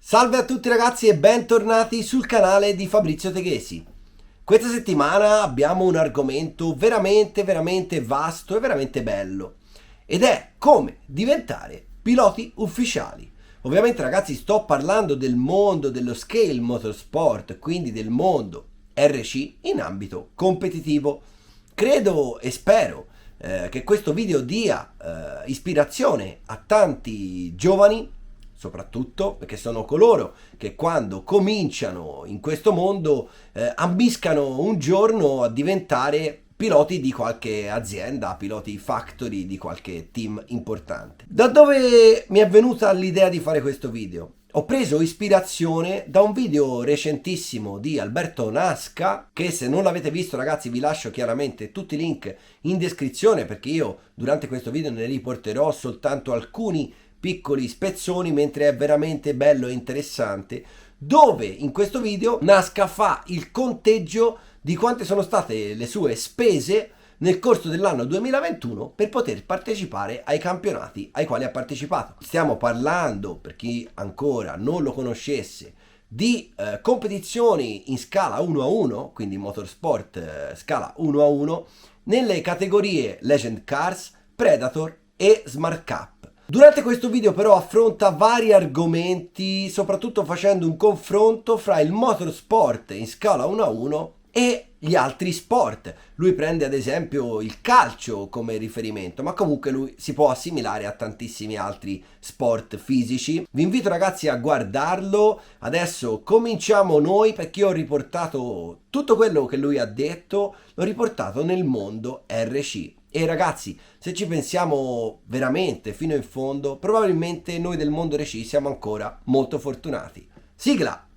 Salve a tutti ragazzi e bentornati sul canale di Fabrizio Teghesi. Questa settimana abbiamo un argomento veramente vasto e veramente bello ed è come diventare piloti ufficiali. Ovviamente ragazzi sto parlando del mondo dello scale motorsport, quindi del mondo RC in ambito competitivo. Credo e spero che questo video dia ispirazione a tanti giovani, soprattutto perché sono coloro che quando cominciano in questo mondo ambiscano un giorno a diventare piloti di qualche azienda, piloti factory di qualche team importante. Da dove mi è venuta l'idea di fare questo video? Ho preso ispirazione da un video recentissimo di Alberto Nasca, che se non l'avete visto ragazzi vi lascio chiaramente tutti i link in descrizione, perché io durante questo video ne riporterò soltanto alcuni piccoli spezzoni, mentre è veramente bello e interessante, dove in questo video Nasca fa il conteggio di quante sono state le sue spese nel corso dell'anno 2021 per poter partecipare ai campionati ai quali ha partecipato. Stiamo parlando, per chi ancora non lo conoscesse, di competizioni in scala 1 a 1, quindi motorsport scala 1 a 1, nelle categorie Legend Cars, Predator e Smart Cup. Durante questo video però affronta vari argomenti, soprattutto facendo un confronto fra il motorsport in scala 1 a 1 e gli altri sport. Lui prende ad esempio il calcio come riferimento, ma comunque lui si può assimilare a tantissimi altri sport fisici. Vi invito ragazzi a guardarlo. Adesso cominciamo noi, perché io ho riportato tutto quello che lui ha detto, l'ho riportato nel mondo RC. E ragazzi, se ci pensiamo veramente fino in fondo, probabilmente noi del mondo RC siamo ancora molto fortunati. Sigla!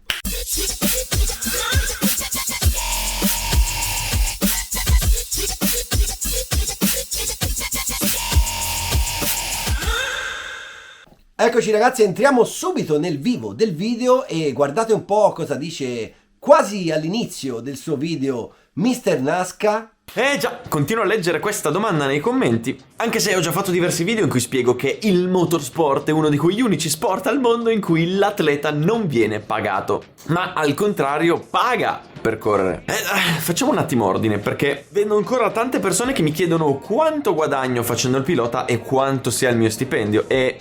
Eccoci ragazzi, entriamo subito nel vivo del video e guardate un po' cosa dice quasi all'inizio del suo video Mr. Nasca. Già, continuo a leggere questa domanda nei commenti, anche se ho già fatto diversi video in cui spiego che il motorsport è uno di quegli unici sport al mondo in cui l'atleta non viene pagato, ma al contrario paga per correre. Facciamo un attimo ordine, perché vedo ancora tante persone che mi chiedono quanto guadagno facendo il pilota e quanto sia il mio stipendio, e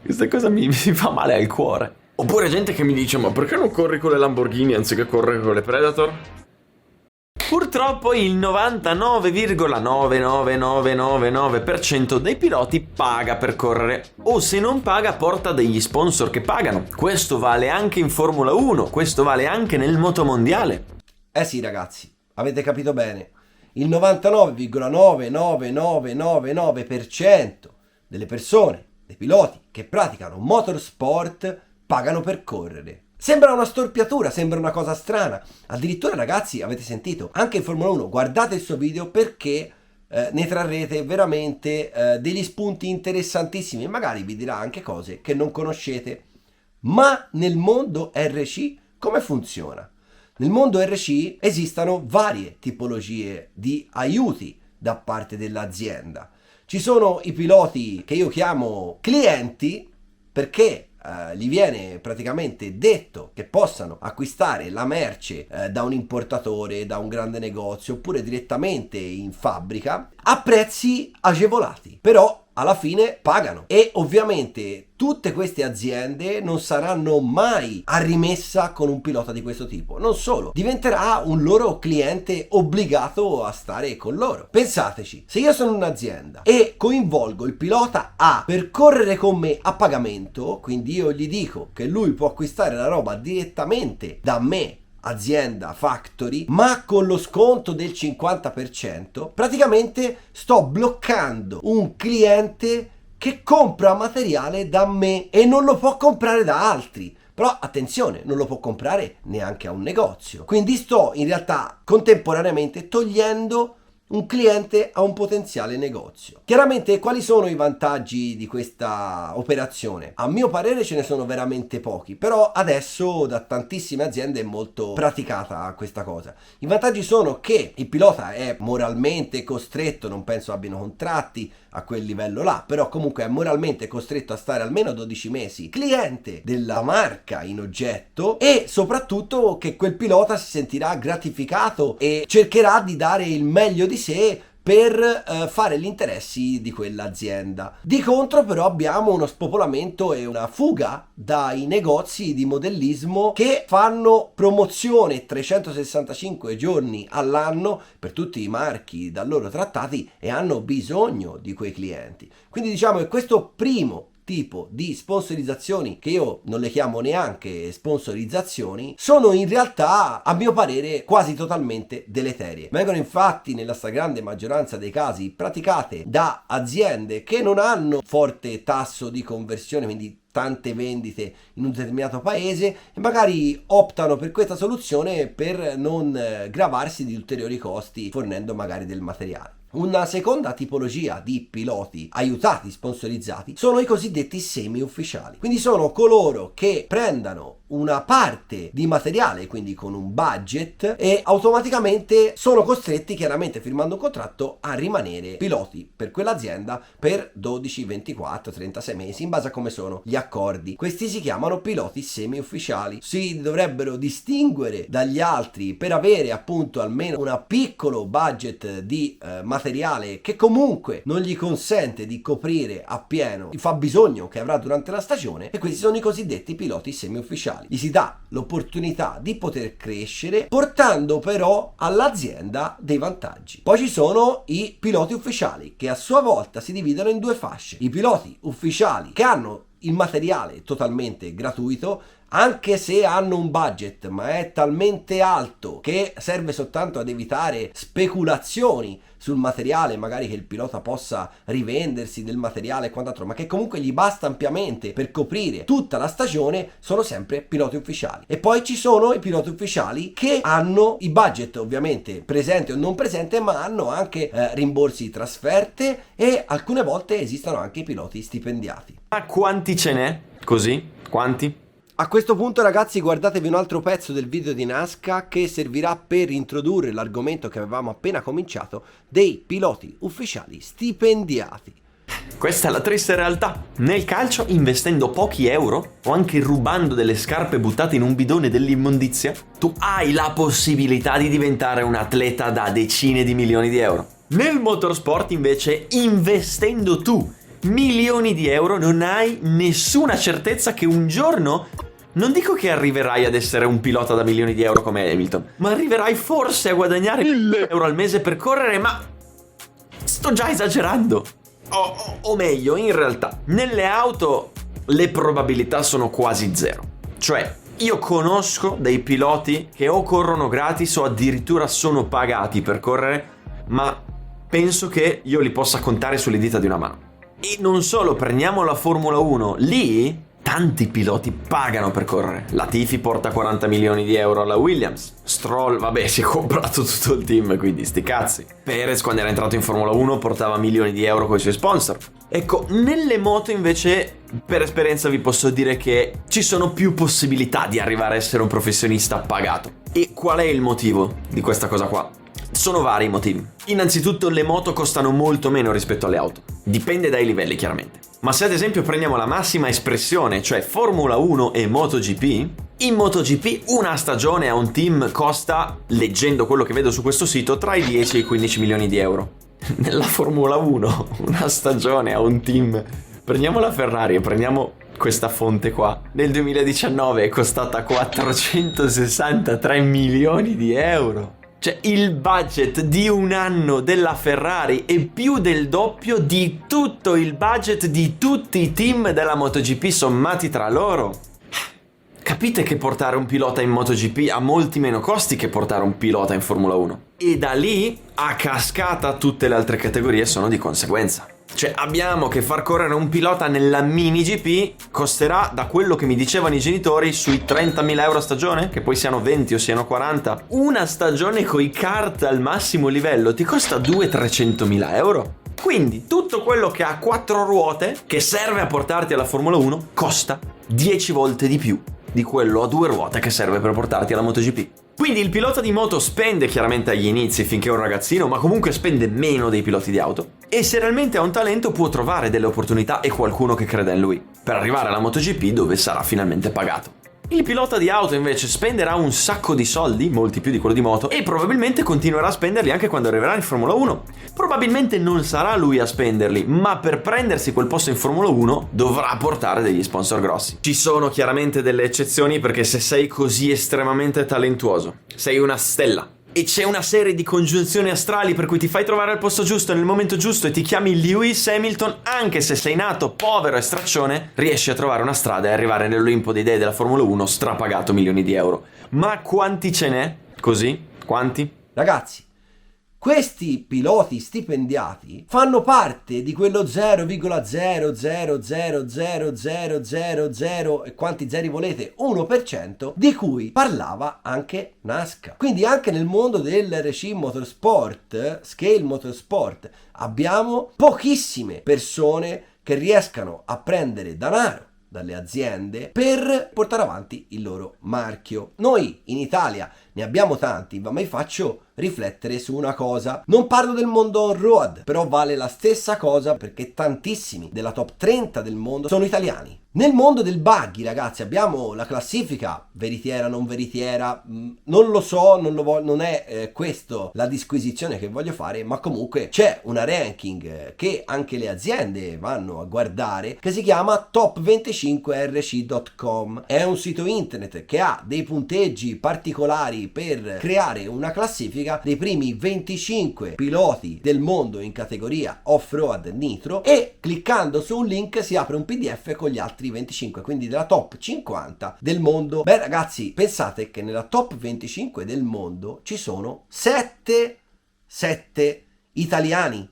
questa cosa mi fa male al cuore. Oppure gente che mi dice: ma perché non corri con le Lamborghini anziché correre con le Predator? Purtroppo il 99,99999% dei piloti paga per correre, o se non paga porta degli sponsor che pagano. Questo vale anche in Formula 1, questo vale anche nel motomondiale. Eh sì ragazzi, avete capito bene, il 99,99999% delle persone, dei piloti che praticano motorsport pagano per correre. Sembra una storpiatura, sembra una cosa strana. Addirittura ragazzi, avete sentito, anche in Formula 1, guardate il suo video perché ne trarrete veramente degli spunti interessantissimi e magari vi dirà anche cose che non conoscete. Ma nel mondo RC come funziona? Nel mondo RC esistono varie tipologie di aiuti da parte dell'azienda. Ci sono i piloti che io chiamo clienti, perché gli viene praticamente detto che possano acquistare la merce da un importatore, da un grande negozio oppure direttamente in fabbrica a prezzi agevolati, però alla fine pagano. E ovviamente tutte queste aziende non saranno mai a rimessa con un pilota di questo tipo. Non solo, diventerà un loro cliente obbligato a stare con loro. Pensateci, se io sono un'azienda e coinvolgo il pilota A per correre con me a pagamento, quindi io gli dico che lui può acquistare la roba direttamente da me, azienda factory, ma con lo sconto del 50%, praticamente sto bloccando un cliente che compra materiale da me e non lo può comprare da altri. Però attenzione, non lo può comprare neanche a un negozio. Quindi sto in realtà contemporaneamente togliendo un cliente a un potenziale negozio. Chiaramente quali sono i vantaggi di questa operazione? A mio parere ce ne sono veramente pochi, però adesso da tantissime aziende è molto praticata questa cosa. I vantaggi sono che il pilota è moralmente costretto, non penso abbiano contratti a quel livello là, però comunque è moralmente costretto a stare almeno 12 mesi cliente della marca in oggetto, e soprattutto che quel pilota si sentirà gratificato e cercherà di dare il meglio di sé per fare gli interessi di quell'azienda. Di contro però abbiamo uno spopolamento e una fuga dai negozi di modellismo che fanno promozione 365 giorni all'anno per tutti i marchi da loro trattati e hanno bisogno di quei clienti. Quindi diciamo che questo primo tipo di sponsorizzazioni, che io non le chiamo neanche sponsorizzazioni, sono in realtà a mio parere quasi totalmente deleterie. Vengono infatti nella stragrande maggioranza dei casi praticate da aziende che non hanno forte tasso di conversione, quindi tante vendite in un determinato paese, e magari optano per questa soluzione per non gravarsi di ulteriori costi fornendo magari del materiale. Una seconda tipologia di piloti aiutati, sponsorizzati, sono i cosiddetti semi-ufficiali. Quindi sono coloro che prendono una parte di materiale, quindi con un budget, e automaticamente sono costretti, chiaramente firmando un contratto, a rimanere piloti per quell'azienda per 12, 24, 36 mesi, in base a come sono gli accordi. Questi si chiamano piloti semi-ufficiali. Si dovrebbero distinguere dagli altri per avere appunto almeno un piccolo budget di materiale che comunque non gli consente di coprire appieno il fabbisogno che avrà durante la stagione, e questi sono i cosiddetti piloti semi-ufficiali. Gli si dà l'opportunità di poter crescere portando però all'azienda dei vantaggi. Poi ci sono i piloti ufficiali, che a sua volta si dividono in due fasce: i piloti ufficiali che hanno il materiale totalmente gratuito, anche se hanno un budget ma è talmente alto che serve soltanto ad evitare speculazioni sul materiale, magari che il pilota possa rivendersi del materiale e quant'altro, ma che comunque gli basta ampiamente per coprire tutta la stagione, sono sempre piloti ufficiali. E poi ci sono i piloti ufficiali che hanno i budget ovviamente presente o non presente, ma hanno anche rimborsi trasferte, e alcune volte esistono anche i piloti stipendiati. Ma quanti ce n'è? Così? Quanti? A questo punto ragazzi guardatevi un altro pezzo del video di Nasca che servirà per introdurre l'argomento che avevamo appena cominciato dei piloti ufficiali stipendiati. Questa è la triste realtà. Nel calcio, investendo pochi euro o anche rubando delle scarpe buttate in un bidone dell'immondizia, tu hai la possibilità di diventare un atleta da decine di milioni di euro. Nel motorsport invece, investendo tu milioni di euro, non hai nessuna certezza che un giorno, non dico che arriverai ad essere un pilota da milioni di euro come Hamilton, ma arriverai forse a guadagnare 1.000 euro al mese per correre, ma sto già esagerando. O meglio, in realtà, nelle auto le probabilità sono quasi zero. Cioè, io conosco dei piloti che o corrono gratis o addirittura sono pagati per correre, ma penso che io li possa contare sulle dita di una mano. E non solo, prendiamo la Formula 1, lì tanti piloti pagano per correre. Latifi porta 40 milioni di euro alla Williams, Stroll, vabbè, si è comprato tutto il team, quindi sti cazzi. Perez, quando era entrato in Formula 1, portava milioni di euro con i suoi sponsor. Ecco, nelle moto invece, per esperienza vi posso dire che ci sono più possibilità di arrivare a essere un professionista pagato. E qual è il motivo di questa cosa qua? Sono vari i motivi. Innanzitutto, le moto costano molto meno rispetto alle auto. Dipende dai livelli, chiaramente. Ma se ad esempio prendiamo la massima espressione, cioè Formula 1 e MotoGP, in MotoGP una stagione a un team costa, leggendo quello che vedo su questo sito, tra i 10 e i 15 milioni di euro. Nella Formula 1 una stagione a un team, prendiamo la Ferrari e prendiamo questa fonte qua, nel 2019 è costata 463 milioni di euro. Cioè, il budget di un anno della Ferrari è più del doppio di tutto il budget di tutti i team della MotoGP sommati tra loro. Capite che portare un pilota in MotoGP ha molti meno costi che portare un pilota in Formula 1. E da lì, a cascata, tutte le altre categorie sono di conseguenza. Cioè abbiamo che far correre un pilota nella mini GP costerà, da quello che mi dicevano i genitori, sui 30.000 euro a stagione, che poi siano 20 o siano 40. Una stagione coi kart al massimo livello ti costa 200-300.000 euro. Quindi tutto quello che ha 4 ruote, che serve a portarti alla Formula 1, costa 10 volte di più di quello a 2 ruote che serve per portarti alla MotoGP. Quindi il pilota di moto spende chiaramente agli inizi finché è un ragazzino, ma comunque spende meno dei piloti di auto. E se realmente ha un talento può trovare delle opportunità e qualcuno che creda in lui, per arrivare alla MotoGP dove sarà finalmente pagato. Il pilota di auto invece spenderà un sacco di soldi, molti più di quello di moto, e probabilmente continuerà a spenderli anche quando arriverà in Formula 1. Probabilmente non sarà lui a spenderli, ma per prendersi quel posto in Formula 1 dovrà portare degli sponsor grossi. Ci sono chiaramente delle eccezioni, perché se sei così estremamente talentuoso, sei una stella, e c'è una serie di congiunzioni astrali per cui ti fai trovare al posto giusto nel momento giusto e ti chiami Lewis Hamilton, anche se sei nato povero e straccione, riesci a trovare una strada e arrivare nell'Olimpo dei dei della Formula 1 strapagato milioni di euro. Ma quanti ce n'è? Così? Quanti? Ragazzi, questi piloti stipendiati fanno parte di quello 0,0000000 e quanti zeri volete, 1% di cui parlava anche NASCAR. Quindi anche nel mondo del RC Motorsport, Scale Motorsport, abbiamo pochissime persone che riescano a prendere denaro dalle aziende per portare avanti il loro marchio. Noi in Italia ne abbiamo tanti, ma mi faccio riflettere su una cosa. Non parlo del mondo on-road, però vale la stessa cosa perché tantissimi della top 30 del mondo sono italiani. Nel mondo del buggy, ragazzi, abbiamo la classifica veritiera, non veritiera, non lo so, non è questo la disquisizione che voglio fare, ma comunque c'è una ranking che anche le aziende vanno a guardare, che si chiama top25rc.com. È un sito internet che ha dei punteggi particolari per creare una classifica dei primi 25 piloti del mondo in categoria off-road nitro, e cliccando su un link si apre un PDF con gli altri 25, quindi della top 50 del mondo. Beh ragazzi, pensate che nella top 25 del mondo ci sono 7 italiani.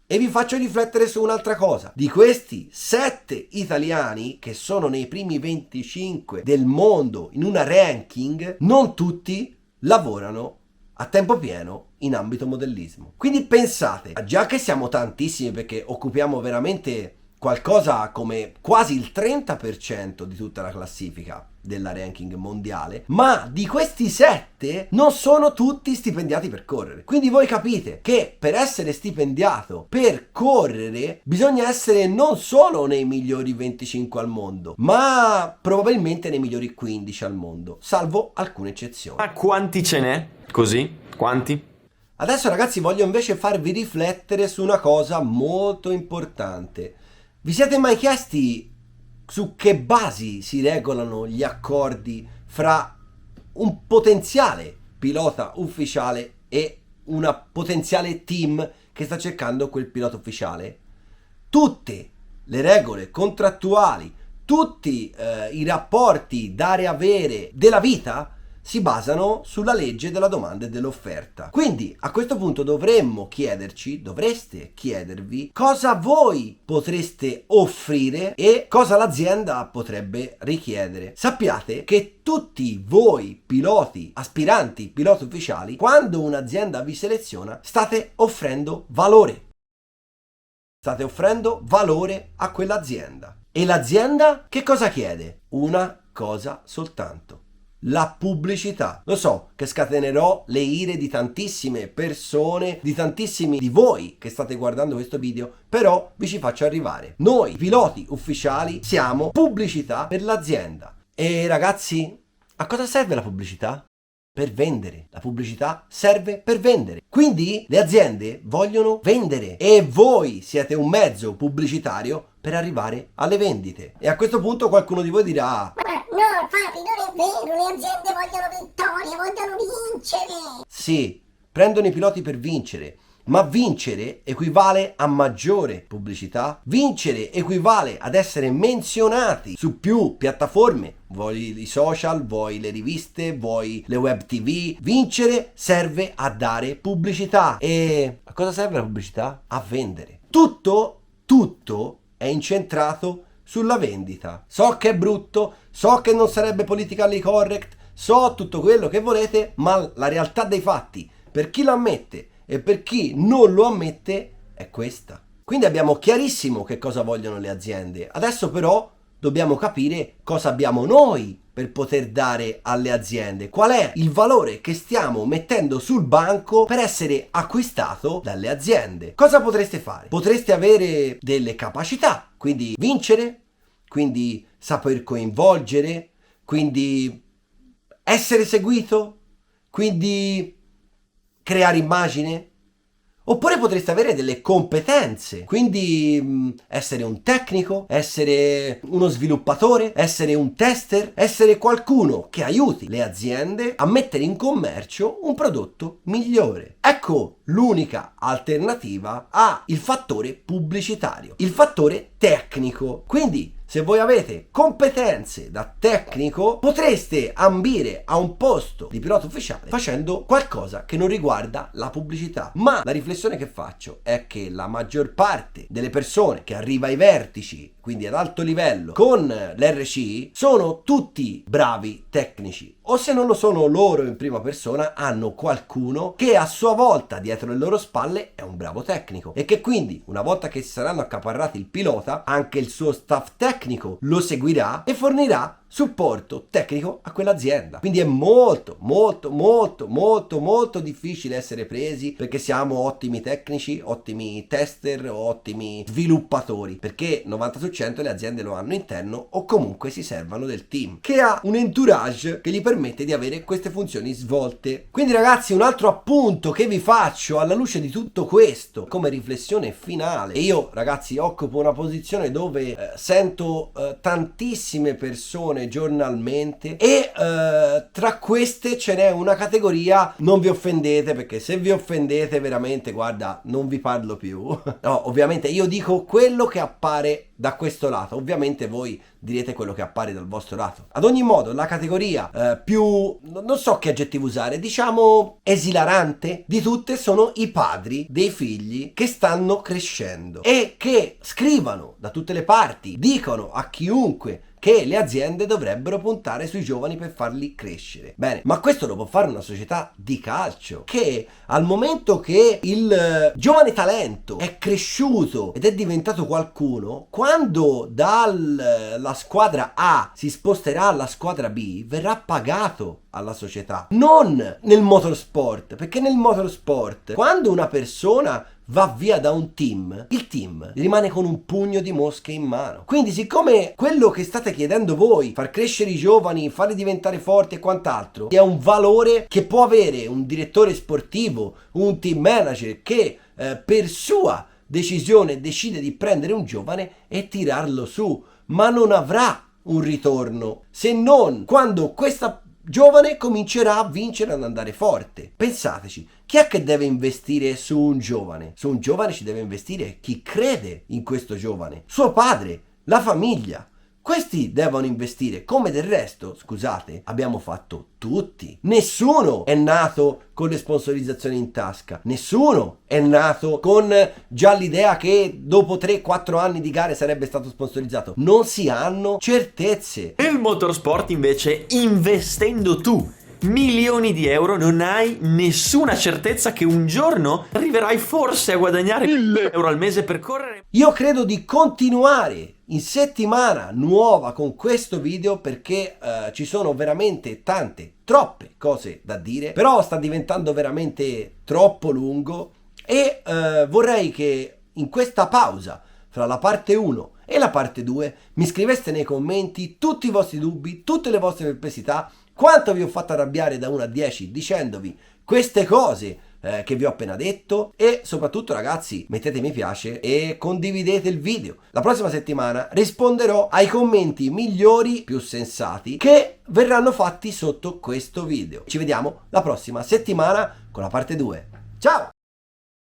E vi faccio riflettere su un'altra cosa. Di questi 7 italiani che sono nei primi 25 del mondo in una ranking, non tutti lavorano a tempo pieno in ambito modellismo. Quindi pensate, già che siamo tantissimi, perché occupiamo veramente qualcosa come quasi il 30% di tutta la classifica della ranking mondiale, ma di questi 7 non sono tutti stipendiati per correre. Quindi voi capite che per essere stipendiato per correre bisogna essere non solo nei migliori 25 al mondo, ma probabilmente nei migliori 15 al mondo, salvo alcune eccezioni. Ma quanti ce n'è? Così? Quanti? Adesso ragazzi voglio invece farvi riflettere su una cosa molto importante. Vi siete mai chiesti su che basi si regolano gli accordi fra un potenziale pilota ufficiale e una potenziale team che sta cercando quel pilota ufficiale? Tutte le regole contrattuali, tutti i rapporti dare-avere della vita si basano sulla legge della domanda e dell'offerta. Quindi a questo punto dovreste chiedervi cosa voi potreste offrire e cosa l'azienda potrebbe richiedere. Sappiate che tutti voi piloti, aspiranti piloti ufficiali, quando un'azienda vi seleziona, state offrendo valore. State offrendo valore a quell'azienda. E l'azienda che cosa chiede? Una cosa soltanto: la pubblicità. Lo so che scatenerò le ire di tantissime persone, di tantissimi di voi che state guardando questo video, però vi ci faccio arrivare. Noi piloti ufficiali siamo pubblicità per l'azienda. E ragazzi, a cosa serve la pubblicità? Per vendere. La pubblicità serve per vendere. Quindi le aziende vogliono vendere e voi siete un mezzo pubblicitario per arrivare alle vendite. E a questo punto qualcuno di voi dirà: no, papi, non è vero, le aziende vogliono vittorie, vogliono vincere. Sì, prendono i piloti per vincere, ma vincere equivale a maggiore pubblicità, vincere equivale ad essere menzionati su più piattaforme, vuoi i social, vuoi le riviste, vuoi le web TV. Vincere serve a dare pubblicità. E a cosa serve la pubblicità? A vendere. tutto è incentrato sulla vendita. So che è brutto, so che non sarebbe politically correct, so tutto quello che volete, ma la realtà dei fatti, per chi lo ammette e per chi non lo ammette, è questa. Quindi abbiamo chiarissimo che cosa vogliono le aziende. Adesso però dobbiamo capire cosa abbiamo noi per poter dare alle aziende. Qual è il valore che stiamo mettendo sul banco per essere acquistato dalle aziende? Cosa potreste fare? Potreste avere delle capacità, quindi vincere, quindi saper coinvolgere, quindi essere seguito, quindi creare immagine. Oppure potreste avere delle competenze, quindi essere un tecnico, essere uno sviluppatore, essere un tester, essere qualcuno che aiuti le aziende a mettere in commercio un prodotto migliore. Ecco l'unica alternativa al fattore pubblicitario, il fattore tecnico. Quindi se voi avete competenze da tecnico, potreste ambire a un posto di pilota ufficiale facendo qualcosa che non riguarda la pubblicità. Ma la riflessione che faccio è che la maggior parte delle persone che arriva ai vertici, quindi ad alto livello, con l'RCI, sono tutti bravi tecnici. O se non lo sono loro in prima persona, hanno qualcuno che a sua volta dietro le loro spalle è un bravo tecnico e che quindi una volta che si saranno accaparrati il pilota, anche il suo staff tecnico lo seguirà e fornirà supporto tecnico a quell'azienda. Quindi è molto difficile essere presi perché siamo ottimi tecnici, ottimi tester o ottimi sviluppatori, perché 90 su 100 le aziende lo hanno interno o comunque si servono del team che ha un entourage che gli permette di avere queste funzioni svolte. Quindi ragazzi, un altro appunto che vi faccio alla luce di tutto questo come riflessione finale, e io ragazzi occupo una posizione dove sento tantissime persone giornalmente e tra queste ce n'è una categoria, non vi offendete perché se vi offendete veramente guarda non vi parlo più. No, ovviamente io dico quello che appare da questo lato, ovviamente voi direte quello che appare dal vostro lato. Ad ogni modo la categoria più, non so che aggettivo usare, diciamo esilarante di tutte sono i padri dei figli che stanno crescendo e che scrivano da tutte le parti, dicono a chiunque che le aziende dovrebbero puntare sui giovani per farli crescere. Bene, ma questo lo può fare una società di calcio che al momento che il giovane talento è cresciuto ed è diventato qualcuno, quando dalla squadra A si sposterà alla squadra B, verrà pagato alla società, non nel motorsport, perché nel motorsport quando una persona va via da un team, il team rimane con un pugno di mosche in mano. Quindi siccome quello che state chiedendo voi, far crescere i giovani, farli diventare forti e quant'altro, è un valore che può avere un direttore sportivo, un team manager che per sua decisione decide di prendere un giovane e tirarlo su, ma non avrà un ritorno se non quando questa giovane comincerà a vincere, ad andare forte. Pensateci, chi è che deve investire su un giovane? Su un giovane ci deve investire chi crede in questo giovane, suo padre, la famiglia. Questi devono investire, come del resto, scusate, abbiamo fatto tutti. Nessuno è nato con le sponsorizzazioni in tasca, nessuno è nato con già l'idea che dopo 3-4 anni di gare sarebbe stato sponsorizzato. Non si hanno certezze. Nel motorsport invece, investendo tu milioni di euro, non hai nessuna certezza che un giorno arriverai forse a guadagnare 1.000 euro al mese per correre. Io credo di continuare in settimana nuova con questo video perché ci sono veramente troppe cose da dire, però sta diventando veramente troppo lungo e vorrei che in questa pausa fra la parte 1 e la parte 2 mi scriveste nei commenti tutti i vostri dubbi, tutte le vostre perplessità, quanto vi ho fatto arrabbiare da 1 a 10 dicendovi queste cose che vi ho appena detto e soprattutto ragazzi mettete mi piace e condividete il video. La prossima settimana risponderò ai commenti migliori, più sensati che verranno fatti sotto questo video. Ci vediamo la prossima settimana con la parte 2. Ciao!